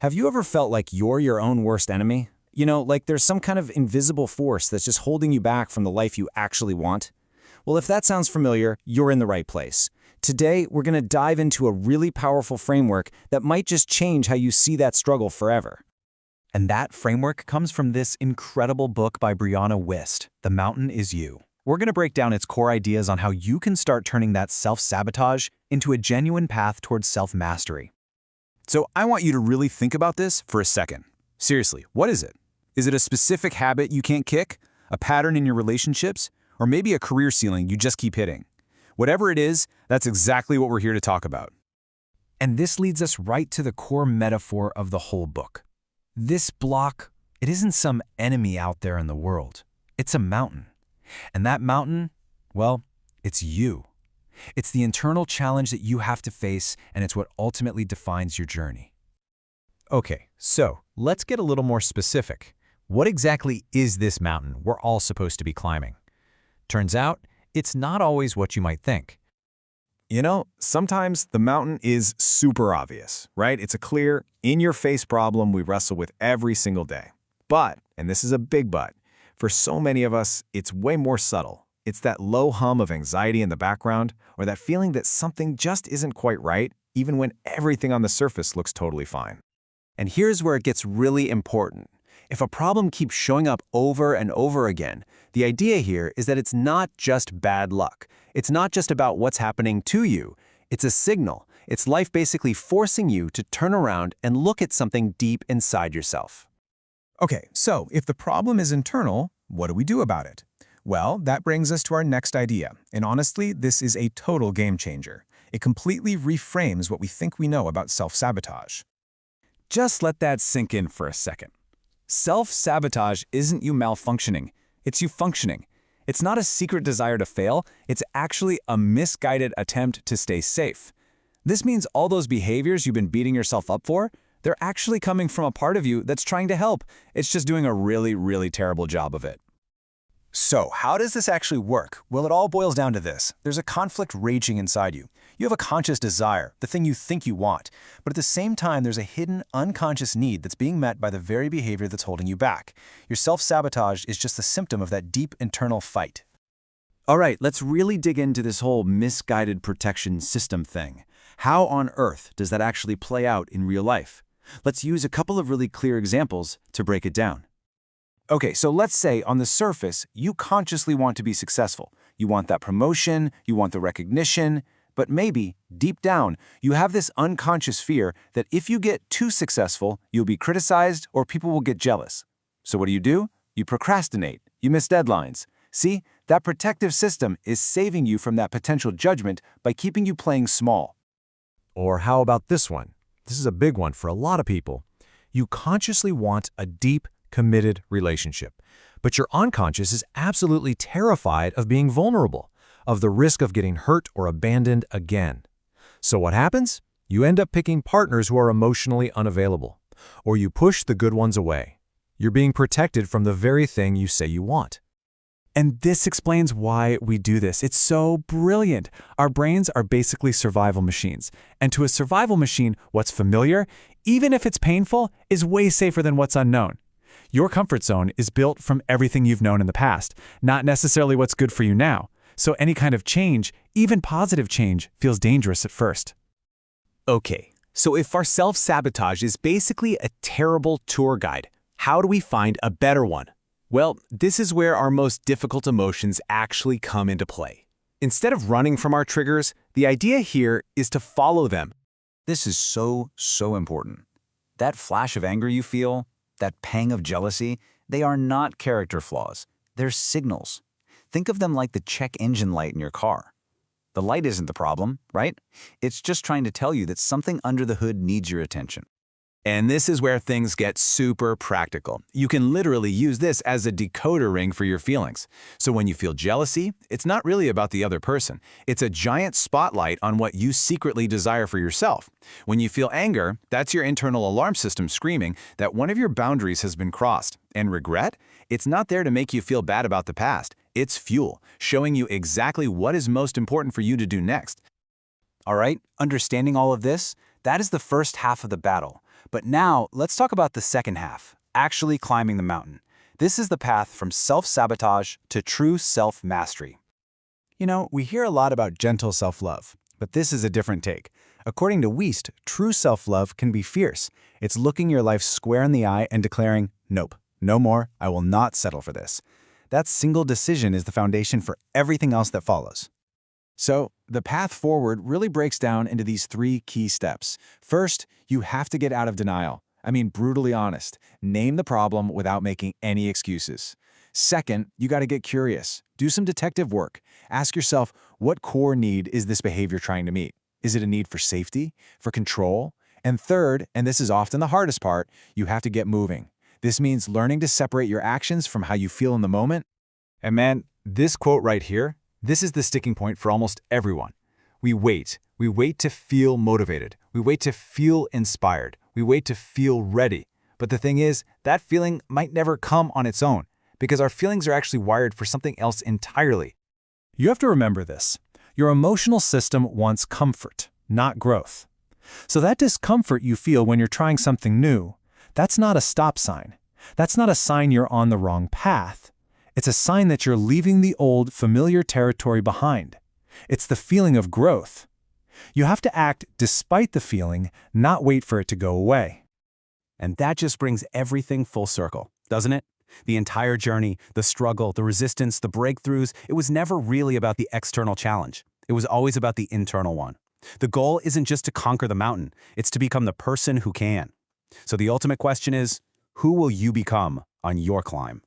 Have you ever felt like you're your own worst enemy? You know, like there's some kind of invisible force that's just holding you back from the life you actually want? Well, if that sounds familiar, you're in the right place. Today, we're going to dive into a really powerful framework that might just change how you see that struggle forever. And that framework comes from this incredible book by Brianna Wiest, The Mountain is You. We're going to break down its core ideas on how you can start turning that self-sabotage into a genuine path towards self-mastery. So I want you to really think about this for a second. Seriously, what is it? Is it a specific habit you can't kick? A pattern in your relationships? Or maybe a career ceiling you just keep hitting? Whatever it is, that's exactly what we're here to talk about. And this leads us right to the core metaphor of the whole book. This block, it isn't some enemy out there in the world. It's a mountain. And that mountain, well, it's you. It's the internal challenge that you have to face, and it's what ultimately defines your journey. Okay, so let's get a little more specific. What exactly is this mountain we're all supposed to be climbing? Turns out, it's not always what you might think. You know, sometimes the mountain is super obvious, right? It's a clear, in-your-face problem we wrestle with every single day. But, and this is a big but, for so many of us, it's way more subtle. It's that low hum of anxiety in the background, or that feeling that something just isn't quite right, even when everything on the surface looks totally fine. And here's where it gets really important. If a problem keeps showing up over and over again, the idea here is that it's not just bad luck. It's not just about what's happening to you. It's a signal. It's life basically forcing you to turn around and look at something deep inside yourself. Okay, so if the problem is internal, what do we do about it? Well, that brings us to our next idea, and honestly, this is a total game changer. It completely reframes what we think we know about self-sabotage. Just let that sink in for a second. Self-sabotage isn't you malfunctioning, it's you functioning. It's not a secret desire to fail, it's actually a misguided attempt to stay safe. This means all those behaviors you've been beating yourself up for, they're actually coming from a part of you that's trying to help. It's just doing a really, really terrible job of it. So, how does this actually work? Well, it all boils down to this. There's a conflict raging inside you. You have a conscious desire, the thing you think you want, but at the same time, there's a hidden, unconscious need that's being met by the very behavior that's holding you back. Your self-sabotage is just a symptom of that deep internal fight. All right, let's really dig into this whole misguided protection system thing. How on earth does that actually play out in real life? Let's use a couple of really clear examples to break it down. Okay, so let's say on the surface, you consciously want to be successful. You want that promotion, you want the recognition, but maybe, deep down, you have this unconscious fear that if you get too successful, you'll be criticized or people will get jealous. So what do? You procrastinate, you miss deadlines. See, that protective system is saving you from that potential judgment by keeping you playing small. Or how about this one? This is a big one for a lot of people. You consciously want a deep, committed relationship, but your unconscious is absolutely terrified of being vulnerable, of the risk of getting hurt or abandoned again. So what happens? You end up picking partners who are emotionally unavailable, or you push the good ones away. You're being protected from the very thing you say you want. And this explains why we do this. It's so brilliant. Our brains are basically survival machines. And to a survival machine, what's familiar, even if it's painful, is way safer than what's unknown. Your comfort zone is built from everything you've known in the past, not necessarily what's good for you now. So any kind of change, even positive change, feels dangerous at first. Okay, so if our self-sabotage is basically a terrible tour guide, how do we find a better one? Well, this is where our most difficult emotions actually come into play. Instead of running from our triggers, the idea here is to follow them. This is so important. That flash of anger you feel, that pang of jealousy, they are not character flaws. They're signals. Think of them like the check engine light in your car. The light isn't the problem, right? It's just trying to tell you that something under the hood needs your attention. And this is where things get super practical. You can literally use this as a decoder ring for your feelings. So when you feel jealousy, it's not really about the other person. It's a giant spotlight on what you secretly desire for yourself. When you feel anger, that's your internal alarm system screaming that one of your boundaries has been crossed. And regret? It's not there to make you feel bad about the past. It's fuel, showing you exactly what is most important for you to do next. All right, understanding all of this, that is the first half of the battle. But now, let's talk about the second half, actually climbing the mountain. This is the path from self-sabotage to true self-mastery. You know, we hear a lot about gentle self-love, but this is a different take. According to Wiest, true self-love can be fierce. It's looking your life square in the eye and declaring, nope, no more, I will not settle for this. That single decision is the foundation for everything else that follows. So, the path forward really breaks down into these 3 key steps. First, you have to get out of denial. I mean, brutally honest. Name the problem without making any excuses. Second, you got to get curious. Do some detective work. Ask yourself, what core need is this behavior trying to meet? Is it a need for safety, for control? And third, and this is often the hardest part, you have to get moving. This means learning to separate your actions from how you feel in the moment. And man, this quote right here, this is the sticking point for almost everyone. We wait. We wait to feel motivated. We wait to feel inspired. We wait to feel ready. But the thing is, that feeling might never come on its own, because our feelings are actually wired for something else entirely. You have to remember this. Your emotional system wants comfort, not growth. So that discomfort you feel when you're trying something new, that's not a stop sign. That's not a sign you're on the wrong path. It's a sign that you're leaving the old, familiar territory behind. It's the feeling of growth. You have to act despite the feeling, not wait for it to go away. And that just brings everything full circle, doesn't it? The entire journey, the struggle, the resistance, the breakthroughs, it was never really about the external challenge. It was always about the internal one. The goal isn't just to conquer the mountain, it's to become the person who can. So the ultimate question is, who will you become on your climb?